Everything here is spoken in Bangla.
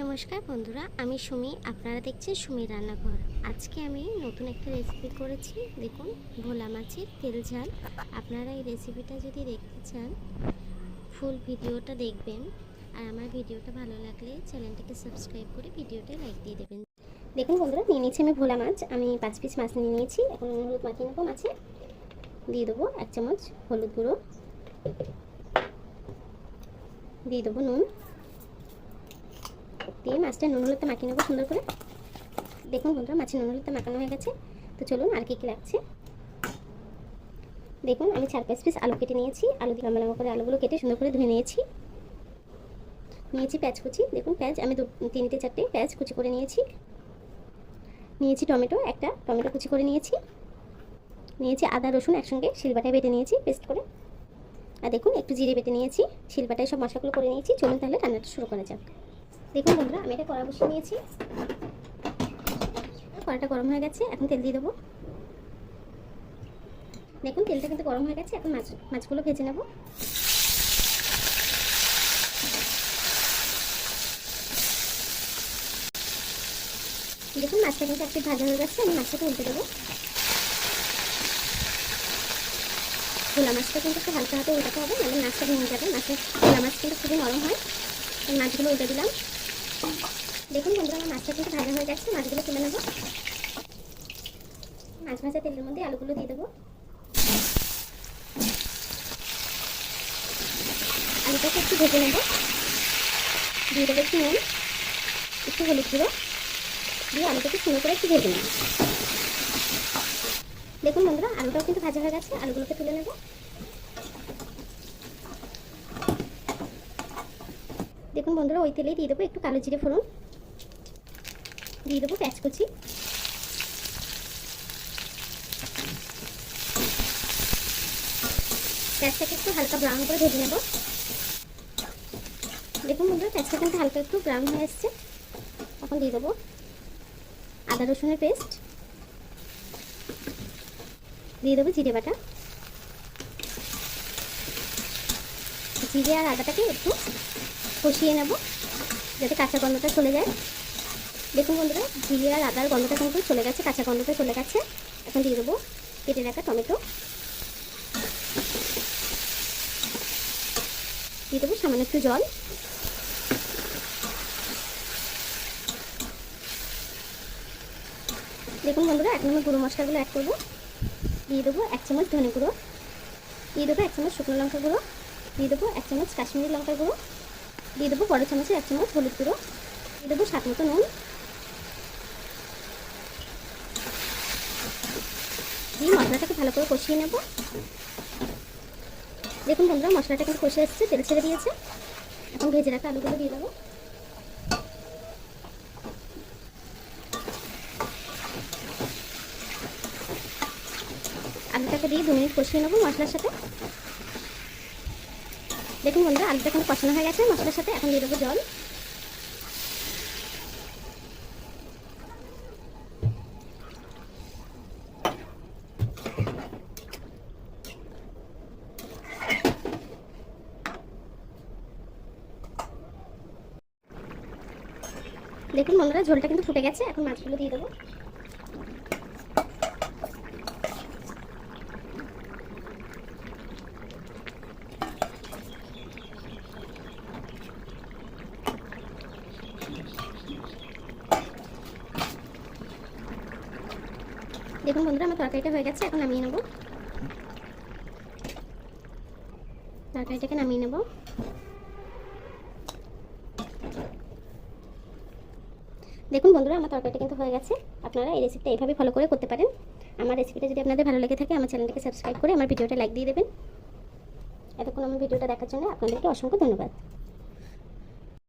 নমস্কার বন্ধুরা, আমি সুমি। আপনারা দেখছেন সুমির রান্নাঘর। আজকে আমি নতুন একটা রেসিপি করেছি। দেখুন, ভোলা মাছের তেল ঝাল। আপনারা এই রেসিপিটা যদি দেখতে চান, ফুল ভিডিওটা দেখবেন। আর আমার ভিডিওটা ভালো লাগলে চ্যানেলটাকে সাবস্ক্রাইব করে ভিডিওটা লাইক দিয়ে দেবেন। দেখুন বন্ধুরা, নিয়ে নিয়েছি আমি ভোলা মাছ। আমি 5 পিস মাছ নিয়ে নিয়েছি। এখন হলুদ মাখিয়ে নেবো। মাছে দিয়ে দেবো 1 চামচ হলুদ গুঁড়ো, দিয়ে দেবো নুন, দিয়ে মাছটা নুন হলুদটা মাখিয়ে নেবো সুন্দর করে। দেখুন বন্ধুরা, মাছের নুন হলুদটা মাখানো হয়ে গেছে। তো চলুন আর কী কী লাগছে দেখুন। আমি 4-5 পিস আলু কেটে নিয়েছি। আলু দিয়ে লম্বা লম্বা করে আলুগুলো কেটে সুন্দর করে ধুয়ে নিয়েছি। পেঁয়াজ কুচি। দেখুন পেঁয়াজ আমি 3-4টে পেঁয়াজ কুচি করে নিয়েছি। টমেটো, একটা টমেটো কুচি করে নিয়েছি। আদা রসুন একসঙ্গে শিলবাটায় বেটে নিয়েছি পেস্ট করে। আর দেখুন একটু জিরে বেটে নিয়েছি। শিলবাটায় সব মশলাগুলো করে নিয়েছি। চলুন তাহলে রান্নাটা শুরু করা যাক। দেখুন বন্ধুরা, আমি এটা কড়া বসিয়ে নিয়েছি। কড়াটা গরম হয়ে গেছে। এখন তেল দিয়ে দেবো। দেখুন তেলটা কিন্তু গরম হয়ে গেছে। এখন মাছগুলো ভেজে নেব। দেখুন মাছটা কিন্তু একটু ভাজা হয়ে গেছে। আমি মাছটাকে উল্টে দেবো। ভোলা মাছটা কিন্তু একটু হালকা হাতে উল্টাতে হবে, মানে মাছটা ভেঙে যাবে। ভোলা মাছ কিন্তু খুবই নরম হয়। এই মাছগুলো উল্টে দিলাম। দেখুন বন্ধুরা, আমার মাছটা কিন্তু ভাজা হয়ে গেছে। মাছগুলো তুলে নেবো। মাছ ভাজা তেলের মধ্যে আলুগুলো দিয়ে দেবো। আলুটাকে একটু ভেজে নেব। দিয়ে দেবো একটু নুন, একটু হলুদ গুঁড়ো দিয়ে আলুটাকে সুন্দর করে একটু ভেজে নেব। দেখুন বন্ধুরা, আলুটাও কিন্তু ভাজা হয়ে গেছে। আলুগুলোকে তুলে নেব। দেখুন বন্ধুরা, ওই তেলেই দিয়ে দেবো একটু কালো জিরে ফোড়ন, দিয়ে দেবো পেঁয়াজ কুচি, পেঁয়াজটাকে একটু হালকা ব্রাউন করে ভেজে নেব। দেখুন বন্ধুরা, পেঁয়াজটা কিন্তু হালকা একটু ব্রাউন হয়ে এসছে। এখন দিয়ে দেবো আদা রসুনের পেস্ট, দিয়ে দেবো জিরে বাটা। জিরে আর আদাটাকে একটু কষিয়ে নেব যাতে কাঁচা গন্ধটা চলে যায়। দেখুন বন্ধুরা, জিরে আর আদার গন্ধটা কিন্তু চলে গেছে, কাঁচা গন্ধটা চলে গেছে। এখন দিয়ে দেবো কেটে রাখা টমেটো, দিয়ে দেবো সামান্য একটু জল। দেখুন বন্ধুরা, এখন আমি গুঁড়ো মশলাগুলো অ্যাড করবো। দিয়ে দেবো 1 চামচ ধনে গুঁড়ো, দিয়ে দেবো 1 চামচ শুকনো লঙ্কা গুঁড়ো, দিয়ে দেবো 1 চামচ কাশ্মীরি লঙ্কা গুঁড়ো, দিয়ে দেবো বড় চামচের 1 চামচ হলুদ গুঁড়ো, দিয়ে দেবো স্বাদ মতো নুন, দিয়ে মশলাটাকে ভালো করে কষিয়ে নেব। দেখুন বন্ধুরা, মশলাটা কিন্তু কষে এসেছে, তেল ছেড়ে দিয়েছে। এখন ভেজে রাখা আলুগুলো দিয়ে দেবো। আলুটাকে দিয়ে 2 মিনিট কষিয়ে নেবো মশলার সাথে। দেখুন বন্ধুরা, আলুটা কিন্তু কষানো হয়ে গেছে মশলার সাথে। এখন দিয়ে দেবো জল। দেখুন বন্ধুরা, ঝোলটা কিন্তু ফুটে গেছে। এখন মাছগুলো দিয়ে দেবো। দেখুন বন্ধুরা, আমার তরকারিটা হয়ে গেছে। এখন নামিয়ে নেব। তরকারিটাকে নামিয়ে নেব। দেখুন বন্ধুরা, আমার তরকারিটা কিন্তু হয়ে গেছে। আপনারা এই রেসিপিটা এইভাবে ফলো করে করতে পারেন। আমার রেসিপিটা যদি আপনাদের ভালো লেগে থাকে, আমার চ্যানেলটাকে সাবস্ক্রাইব করে আমার ভিডিওটা লাইক দিয়ে দেবেন। এতক্ষণ আমার ভিডিওটা দেখার জন্য আপনাদেরকে অসংখ্য ধন্যবাদ।